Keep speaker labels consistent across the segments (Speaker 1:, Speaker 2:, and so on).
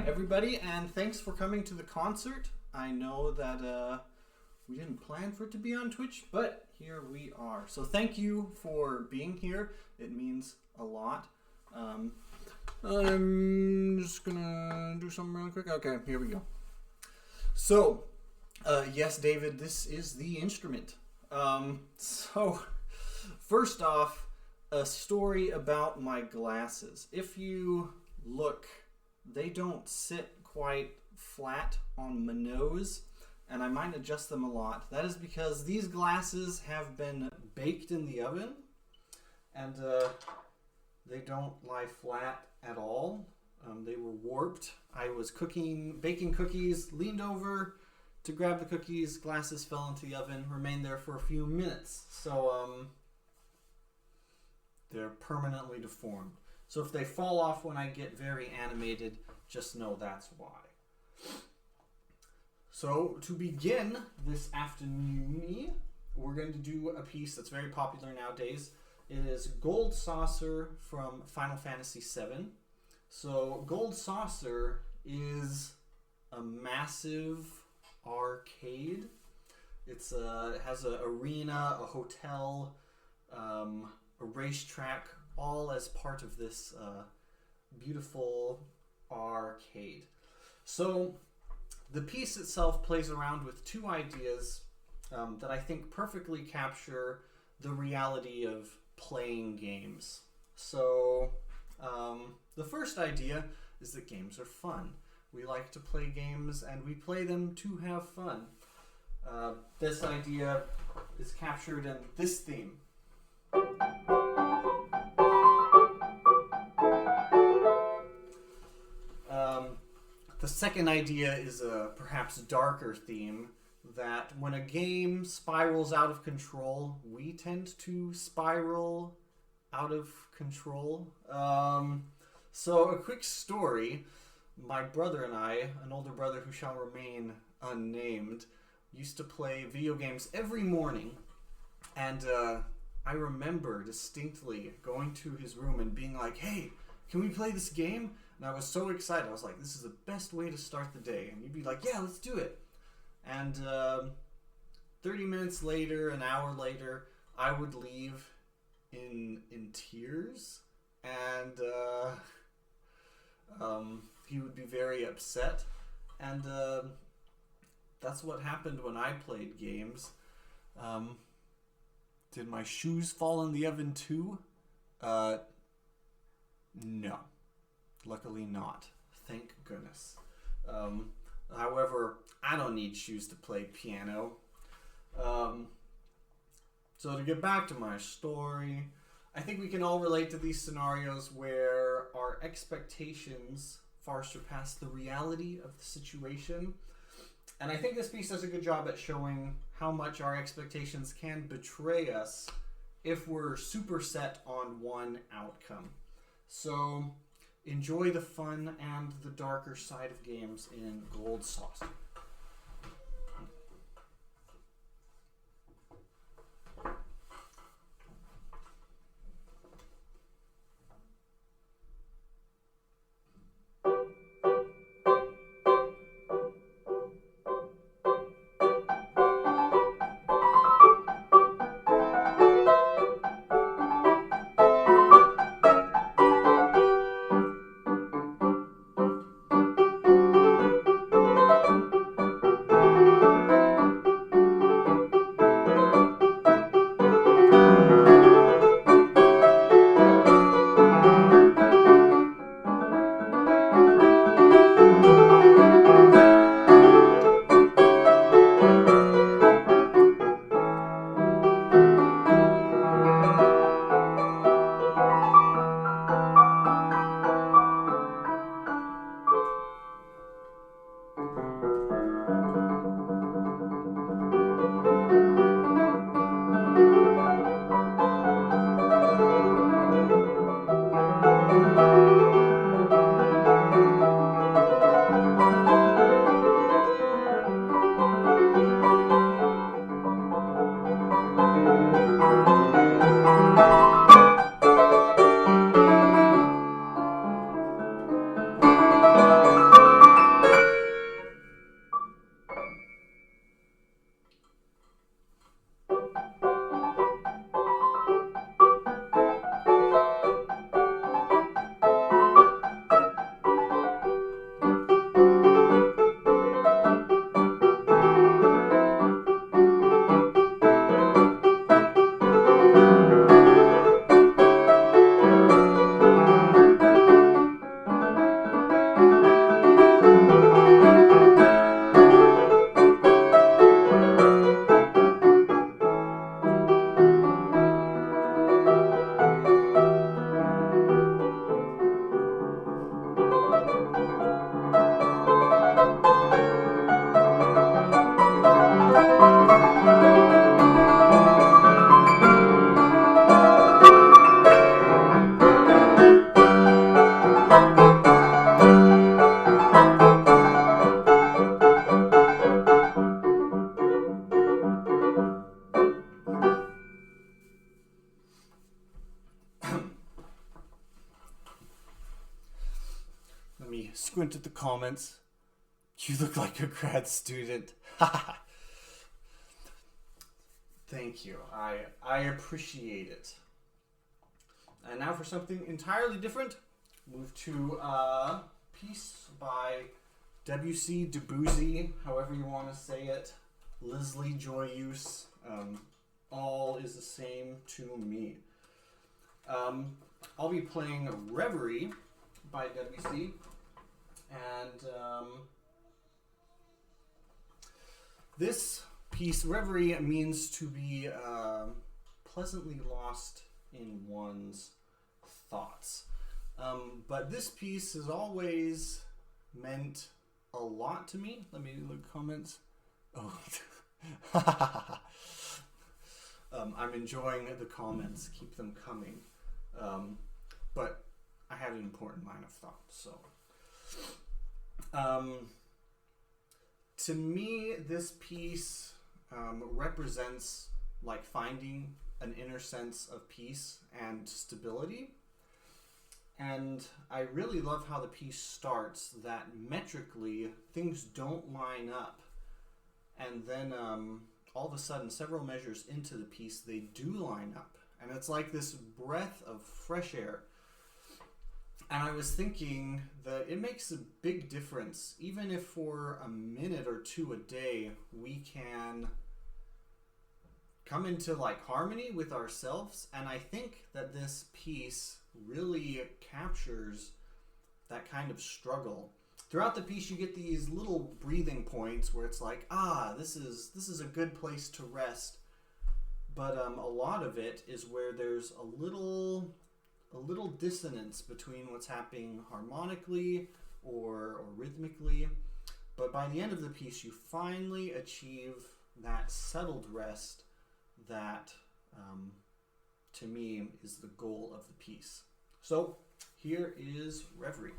Speaker 1: everybody, and thanks for coming to the concert. I know that we didn't plan for it to be on Twitch, but here we are. So thank you for being here. It means a lot. I'm just gonna do something real quick. Okay, here we go. So, yes, David, this is the instrument. So, first off, a story about my glasses. If you look, they don't sit quite flat on my nose, and I might adjust them a lot. That is because these glasses have been baked in the oven, and they don't lie flat at all. They were warped. I was baking cookies, leaned over to grab the cookies, glasses fell into the oven, remained there for a few minutes. So they're permanently deformed. So if they fall off when I get very animated, just know that's why. So to begin this afternoon, we're going to do a piece that's very popular nowadays. It is Gold Saucer from Final Fantasy VII. So Gold Saucer is a massive arcade. It has an arena, a hotel, a racetrack, all as part of this beautiful arcade. So the piece itself plays around with two ideas that I think perfectly capture the reality of playing games. So the first idea is that games are fun. We like to play games and we play them to have fun. This idea is captured in this theme. The second idea is a perhaps darker theme, that when a game spirals out of control, we tend to spiral out of control. So a quick story. My brother and I, an older brother who shall remain unnamed, used to play video games every morning. And I remember distinctly going to his room and being like, hey, can we play this game? And I was so excited. I was like, this is the best way to start the day. And he'd be like, yeah, let's do it. And 30 minutes later, an hour later, I would leave in tears. And he would be very upset. And that's what happened when I played games. Did my shoes fall in the oven too? No. Luckily not. Thank goodness. However, I don't need shoes to play piano. So to get back to my story, I think we can all relate to these scenarios where our expectations far surpass the reality of the situation. And I think this piece does a good job at showing how much our expectations can betray us if we're super set on one outcome. So enjoy the fun and the darker side of games in Gold Saucer. squint at the comments. You look like a grad student. Thank you. I appreciate it. And now for something entirely different. Move to a piece by Debussy, however you want to say it. Leslie Joyeuse. All is the same to me. I'll be playing Reverie by Debussy. And this piece, Reverie, means to be pleasantly lost in one's thoughts. But this piece has always meant a lot to me. Let me look at comments. Oh. I'm enjoying the comments. Keep them coming. But I had an important line of thought. So, to me, this piece represents like finding an inner sense of peace and stability. And I really love how the piece starts, that metrically things don't line up. And then all of a sudden, several measures into the piece, they do line up. And it's like this breath of fresh air. And I was thinking that it makes a big difference, even if for a minute or two a day, we can come into like harmony with ourselves. And I think that this piece really captures that kind of struggle. Throughout the piece, you get these little breathing points where it's like, this is a good place to rest. But a lot of it is where there's a little dissonance between what's happening harmonically or rhythmically. But by the end of the piece, you finally achieve that settled rest that, to me, is the goal of the piece. So here is Reverie.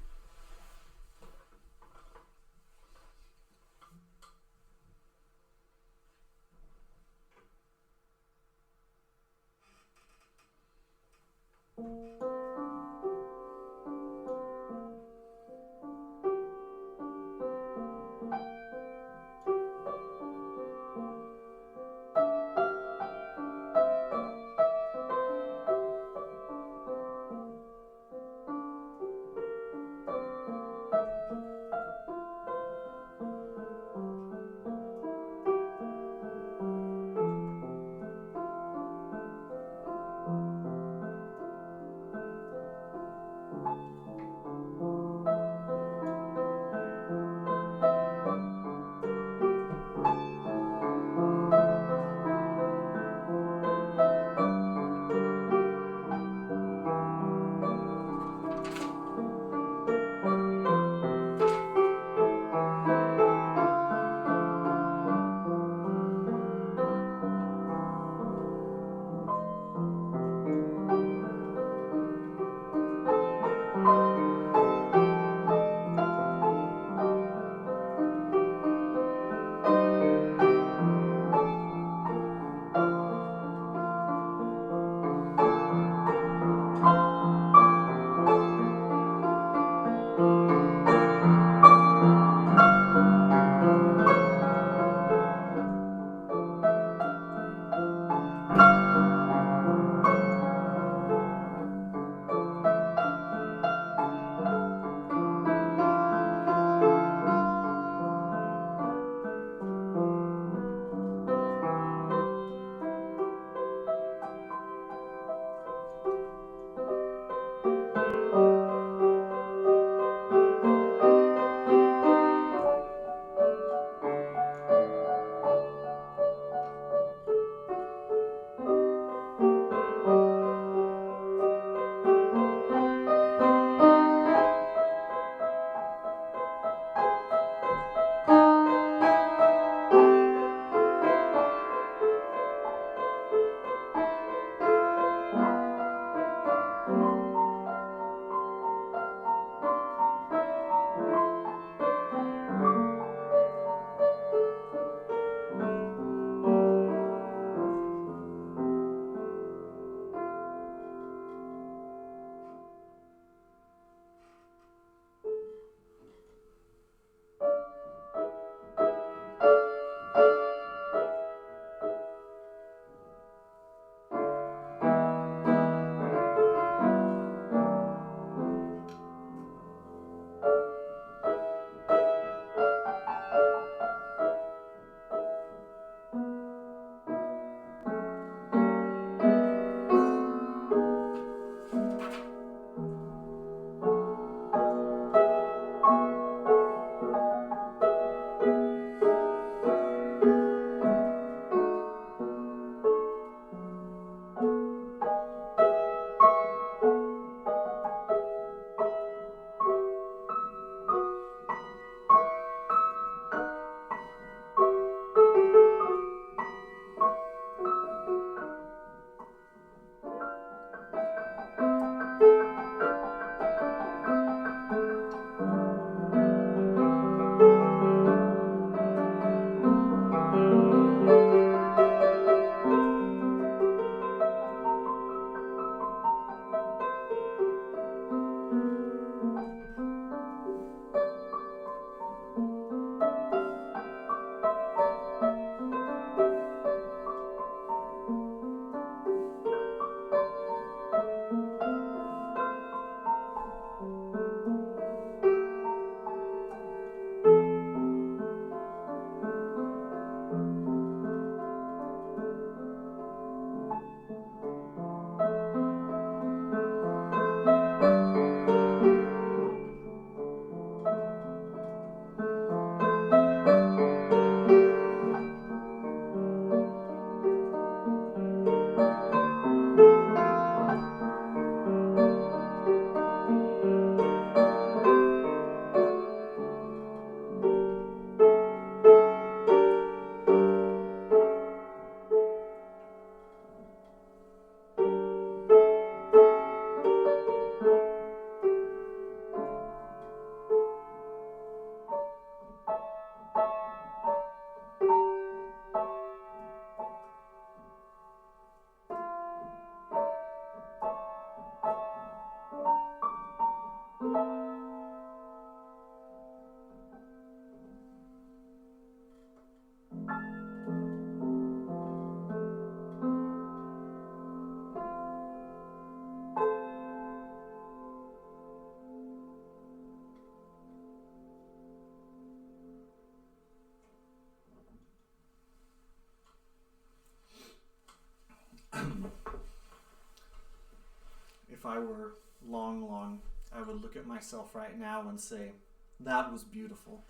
Speaker 2: if I were long, I would look at myself right now and say, that was beautiful.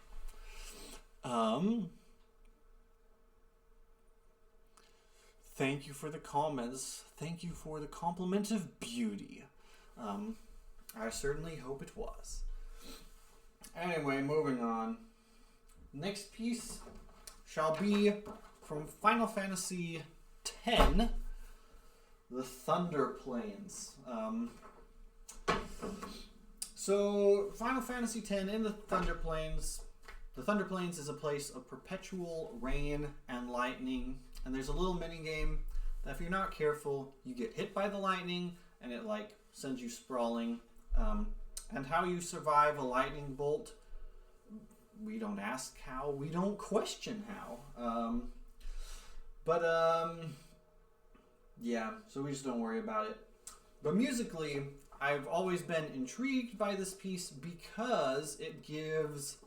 Speaker 2: Thank you for the comments. Thank you for the compliment of beauty. I certainly hope it was. Anyway, moving on. Next piece shall be from Final Fantasy X, the Thunder Plains. So, Final Fantasy X in the Thunder Plains. The Thunder Plains is a place of perpetual rain and lightning. And there's a little mini game that if you're not careful, you get hit by the lightning and it like sends you sprawling. And how you survive a lightning bolt, we don't ask how, we don't question how. Yeah, so we just don't worry about it. But musically, I've always been intrigued by this piece because it gives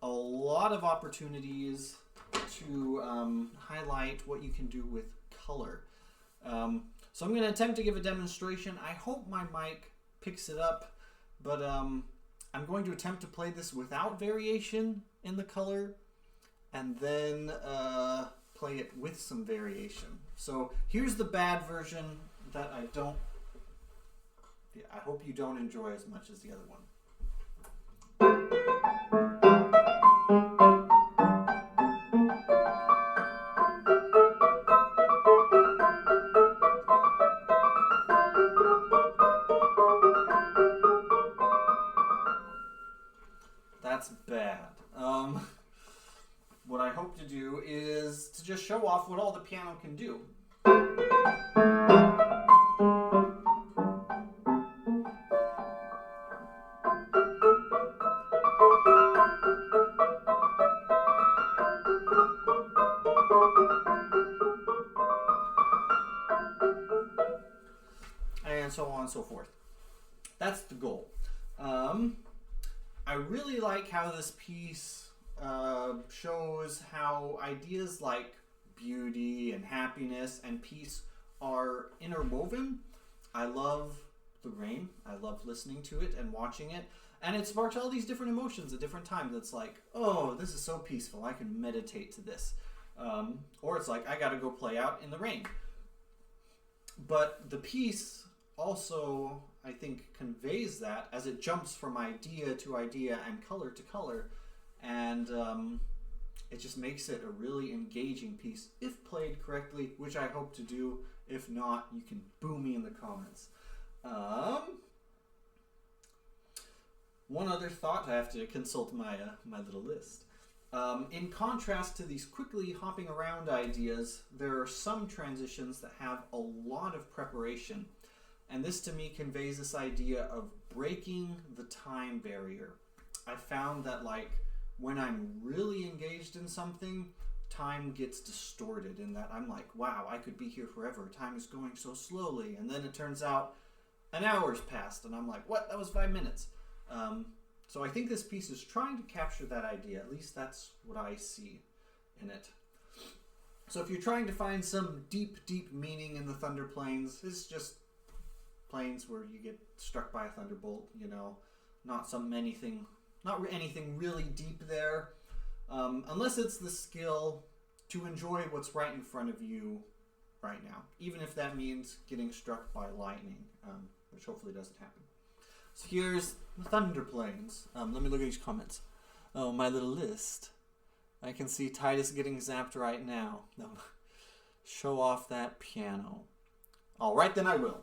Speaker 2: a lot of opportunities to highlight what you can do with color. So I'm going to attempt to give a demonstration. I hope my mic picks it up, but I'm going to attempt to play this without variation in the color and then play it with some variation. So here's the bad version that I hope you don't enjoy as much as the other one. That's bad. What I hope to do is to just show off what all the piano can do. And so on and so forth. That's the goal. I really like how this piece shows how ideas like beauty and happiness and peace are interwoven. I love the rain. I love listening to it and watching it. And it sparks all these different emotions at different times. It's like, oh, this is so peaceful. I can meditate to this. Or it's like, I got to go play out in the rain. But the piece also, I think, conveys that as it jumps from idea to idea and color to color. And it just makes it a really engaging piece if played correctly, which I hope to do. If not, you can boo me in the comments. One other thought, I have to consult my little list. In contrast to these quickly hopping around ideas, there are some transitions that have a lot of preparation. And this to me conveys this idea of breaking the time barrier. I found that like when I'm really engaged in something, time gets distorted in that I'm like, wow, I could be here forever. Time is going so slowly. And then it turns out an hour's passed and I'm like, what? That was 5 minutes. So I think this piece is trying to capture that idea. At least that's what I see in it. So if you're trying to find some deep, deep meaning in the Thunder Plains, it's just plains where you get struck by a thunderbolt, you know, not anything really deep there, unless it's the skill to enjoy what's right in front of you right now, even if that means getting struck by lightning, which hopefully doesn't happen. So here's the Thunder Plains. Let me look at these comments. Oh, my little list. I can see Titus getting zapped right now. No. Show off that piano. All right, then I will.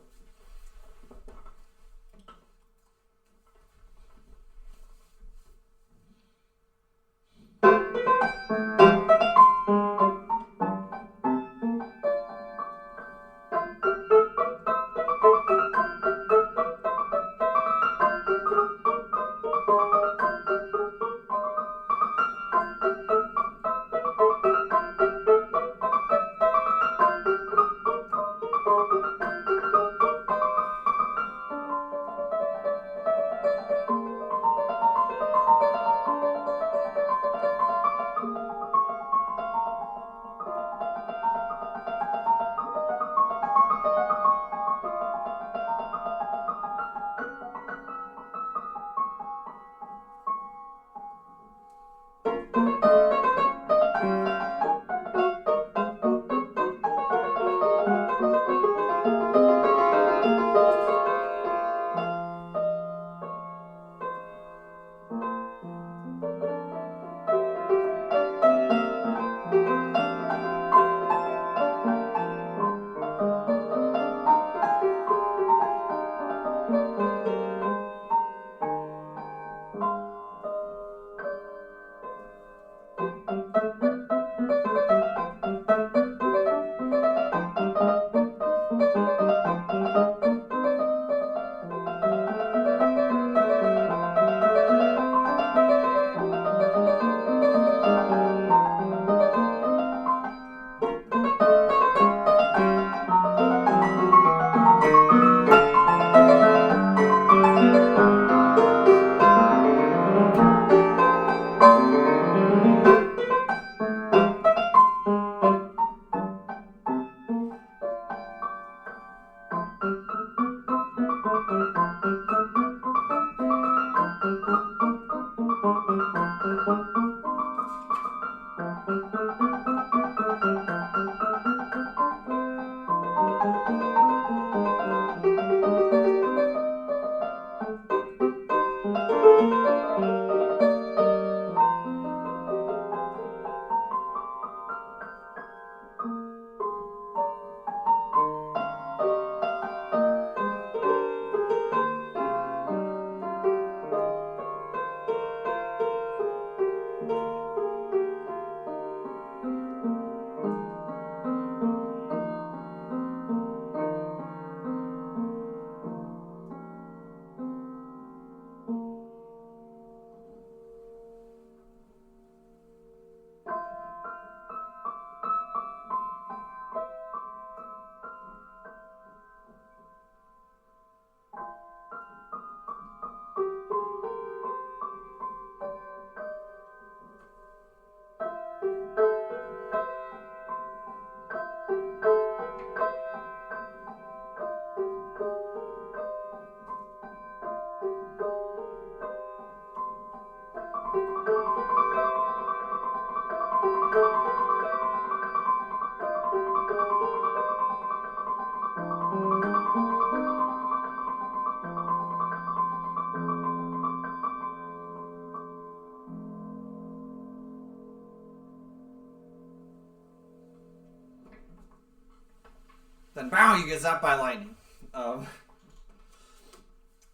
Speaker 2: then bow, you get zapped by lightning.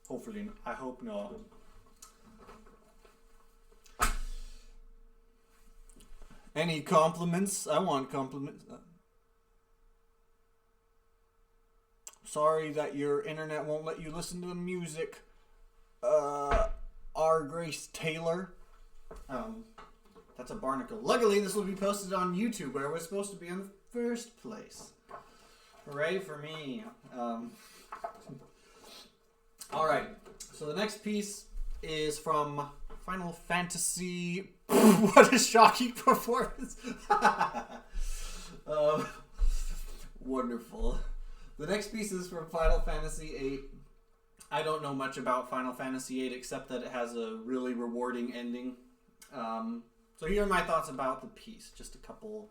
Speaker 2: Hopefully, I hope not. Any compliments? I want compliments. Sorry that your internet won't let you listen to the music. R. Grace Taylor. That's a barnacle. Luckily, this will be posted on YouTube, where we're supposed to be in the first place. Hooray for me. Alright, so the next piece is from Final Fantasy. What a shocking performance. Wonderful. The next piece is from Final Fantasy VIII. I don't know much about Final Fantasy VIII except that it has a really rewarding ending. So here are my thoughts about the piece. Just a couple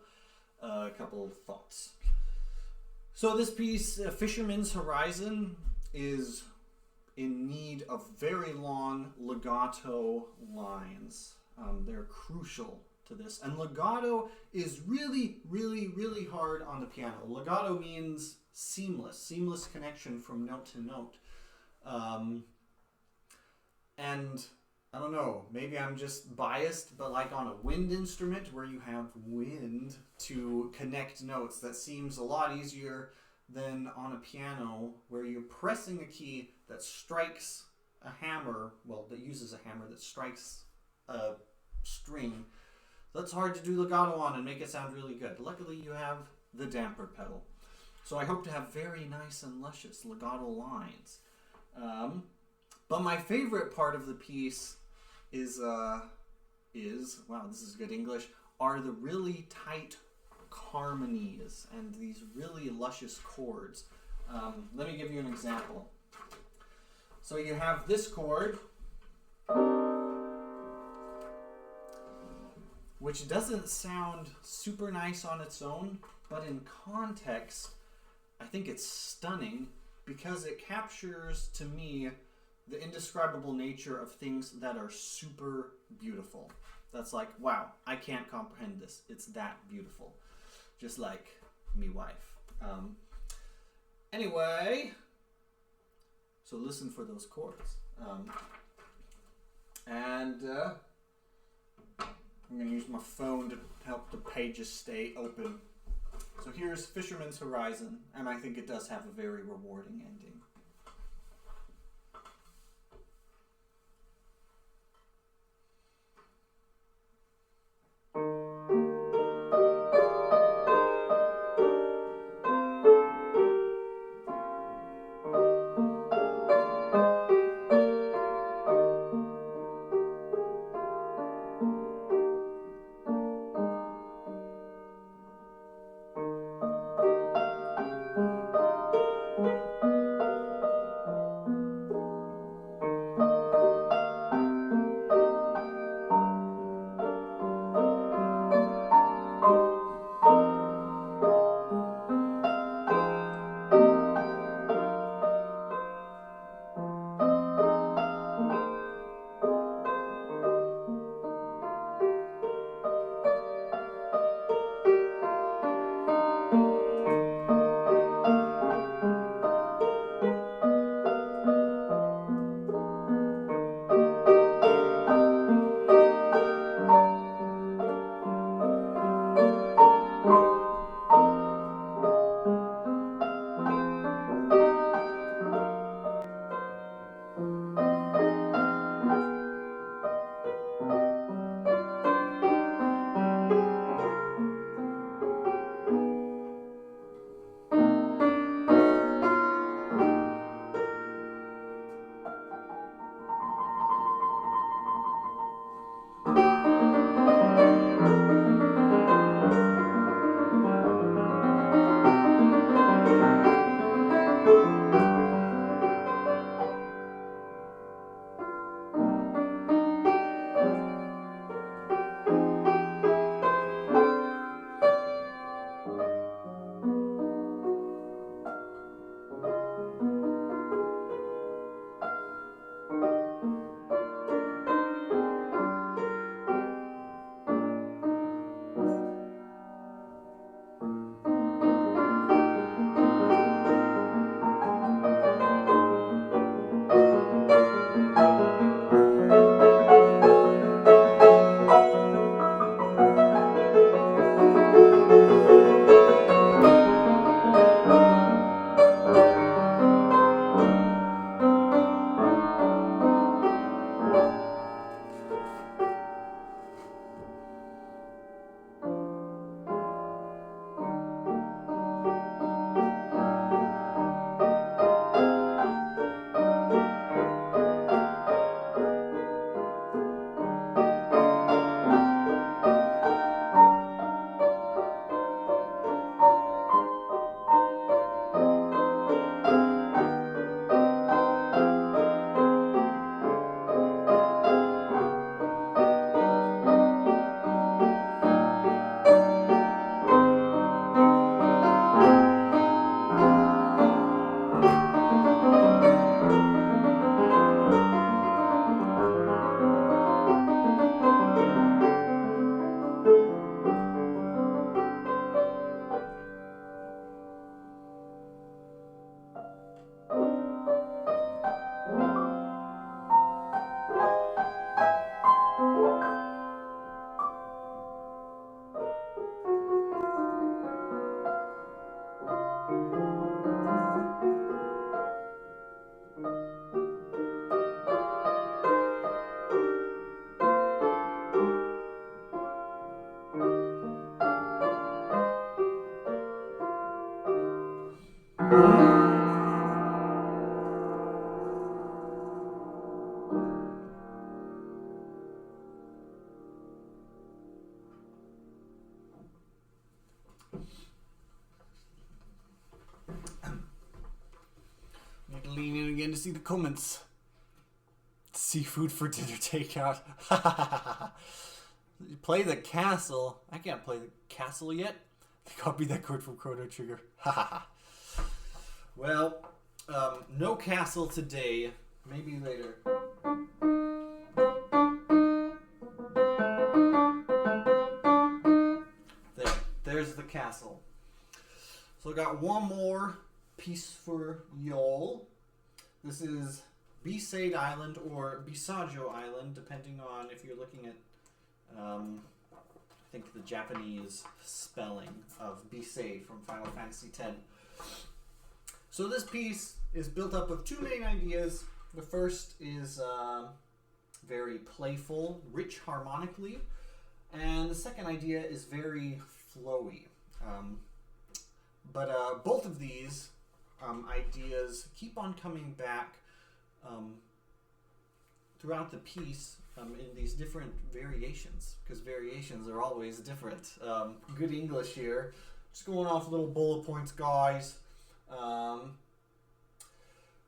Speaker 2: thoughts. So this piece, Fisherman's Horizon, is in need of very long legato lines. They're crucial to this. And legato is really, really, really hard on the piano. Legato means seamless connection from note to note. And I don't know, maybe I'm just biased, but like on a wind instrument where you have wind to connect notes, that seems a lot easier than on a piano where you're pressing a key that strikes a hammer, well, that uses a hammer that strikes a string. That's hard to do legato on and make it sound really good. Luckily, you have the damper pedal. So I hope to have very nice and luscious legato lines. But my favorite part of the piece is wow, this is good English, are the really tight harmonies and these really luscious chords. Let me give you an example. So you have this chord, which doesn't sound super nice on its own, but in context, I think it's stunning because it captures, to me, the indescribable nature of things that are super beautiful. That's like, wow, I can't comprehend this. It's that beautiful. Just like me wife. Anyway, so listen for those chords. I'm going to use my phone to help the pages stay open. So here's Fisherman's Horizon, and I think it does have a very rewarding ending.
Speaker 1: Need to lean in again to see the comments. Seafood for dinner takeout. Play the castle. I can't play the castle yet. They copied that code from Chrono Trigger. Well, no castle today. Maybe later. There's the castle. So I got one more piece for y'all. This is Besaid Island or Bisajo Island, depending on if you're looking at, I think the Japanese spelling of Besaid from Final Fantasy X. So this piece is built up of two main ideas. The first is very playful, rich harmonically, and the second idea is very flowy. But both of these ideas keep on coming back throughout the piece in these different variations, because variations are always different. Good English here. Just going off little bullet points, guys.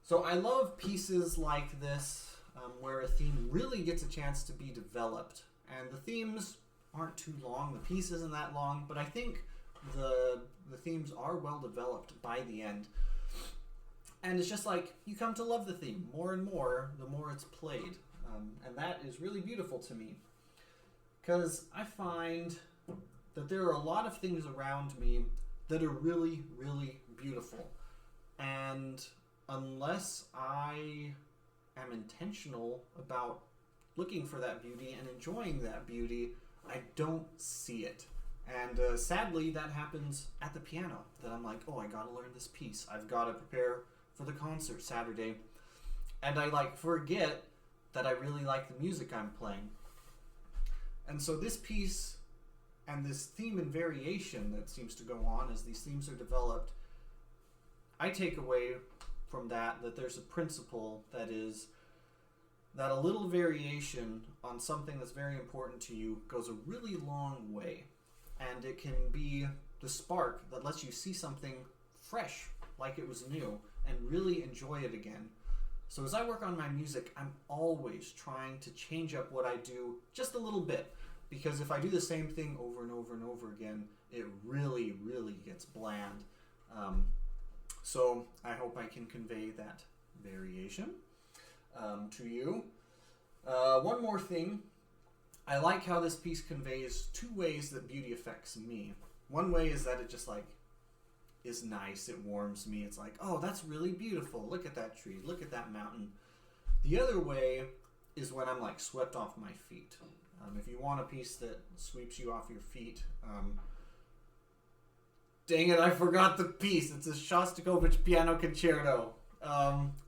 Speaker 1: So I love pieces like this where a theme really gets a chance to be developed. And the themes aren't too long. The piece isn't that long, but I think the themes are well developed by the end. And it's just like, you come to love the theme more and more the more it's played. And that is really beautiful to me. Because I find that there are a lot of things around me that are really, really beautiful. And unless I am intentional about looking for that beauty and enjoying that beauty, I don't see it. And sadly, that happens at the piano. That I'm like, oh, I gotta learn this piece. I've gotta prepare for the concert Saturday. And I forget that I really like the music I'm playing. And so this piece and this theme and variation that seems to go on as these themes are developed, I take away from that there's a principle that is that a little variation on something that's very important to you goes a really long way. And it can be the spark that lets you see something fresh, like it was new, and really enjoy it again. So as I work on my music, I'm always trying to change up what I do just a little bit. Because if I do the same thing over and over and over again, it really, really gets bland. So I hope I can convey that variation to you. One more thing. I like how this piece conveys two ways that beauty affects me. One way is that it just is nice, it warms me. It's like, oh, that's really beautiful. Look at that tree, look at that mountain. The other way is when I'm swept off my feet. If you want a piece that sweeps you off your feet, dang it, I forgot the piece. It's a Shostakovich piano concerto.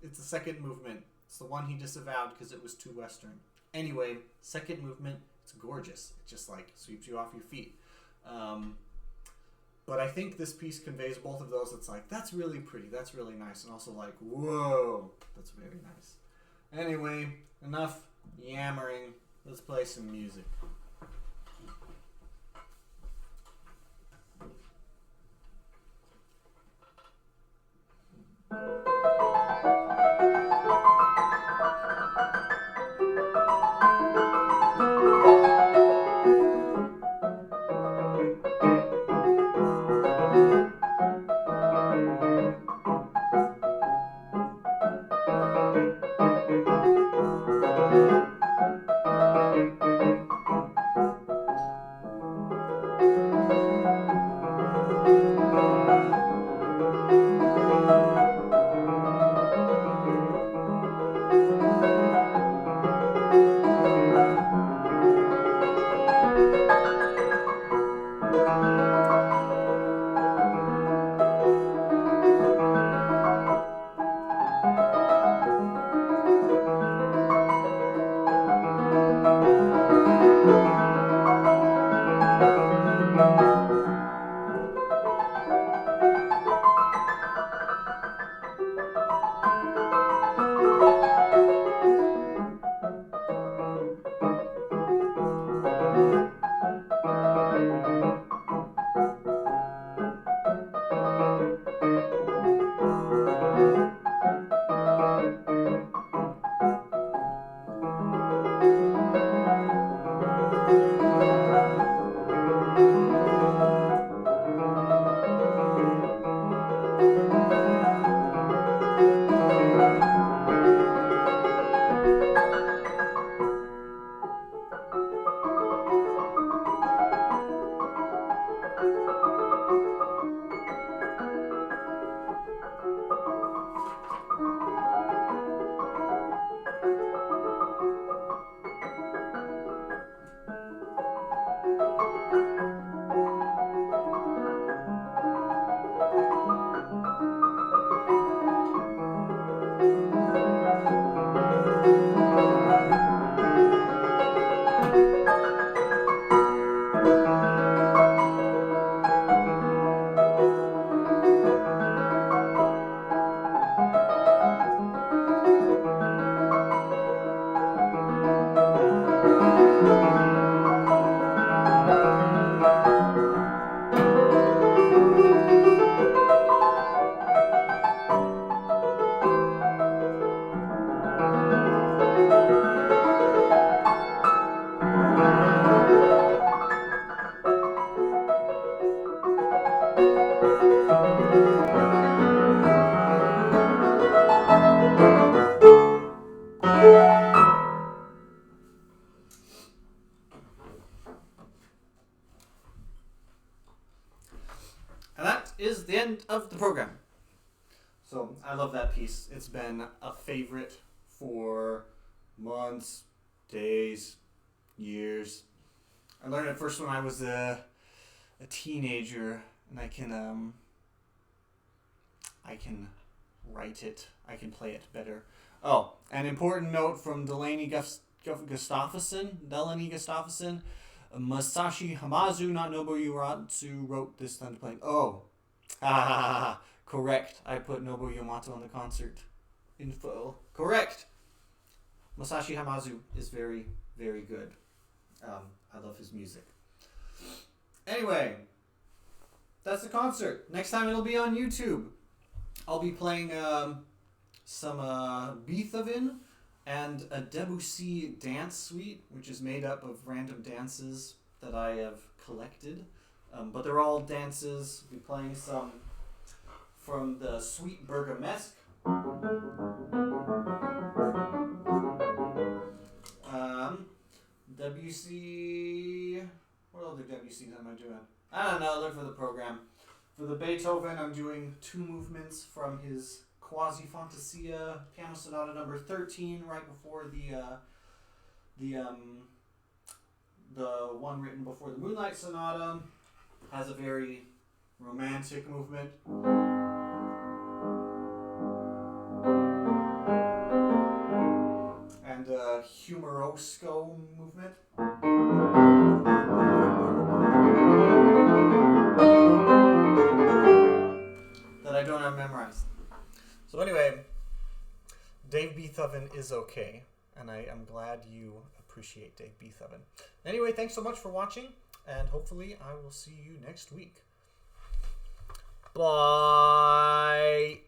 Speaker 1: It's the second movement. It's the one he disavowed because it was too Western. Anyway, second movement, it's gorgeous. It just sweeps you off your feet. But I think this piece conveys both of those. It's that's really pretty, that's really nice, and also whoa, that's very nice. Anyway, enough yammering. Let's play some music.
Speaker 2: end of the program.
Speaker 1: So I love that piece. It's been a favorite for months, days, years. I learned it first when I was a teenager, and I can write it. I can play it better. Oh, an important note from Delaney Gustafsson, Masashi Hamazu, not Nobuo Uematsu, wrote this thunder playing. Oh, correct. I put Nobuo Uematsu on the concert info. Correct. Masashi Hamazu is very, very good. I love his music. Anyway, that's the concert. Next time it'll be on YouTube. I'll be playing some Beethoven and a Debussy dance suite, which is made up of random dances that I have collected. But they're all dances. I'll be playing some from the Suite Bergamesque. Debussy... What other Debussys am I doing? I don't know, look for the program. For the Beethoven, I'm doing 2 movements from his Quasi Fantasia Piano Sonata number 13, right before the one written before the Moonlight Sonata. Has a very romantic movement. And a humorosco movement. That I don't have memorized. So anyway, Dave Beethoven is okay, and I am glad you appreciate Dave Beethoven. Anyway, thanks so much for watching, and hopefully I will see you next week. Bye!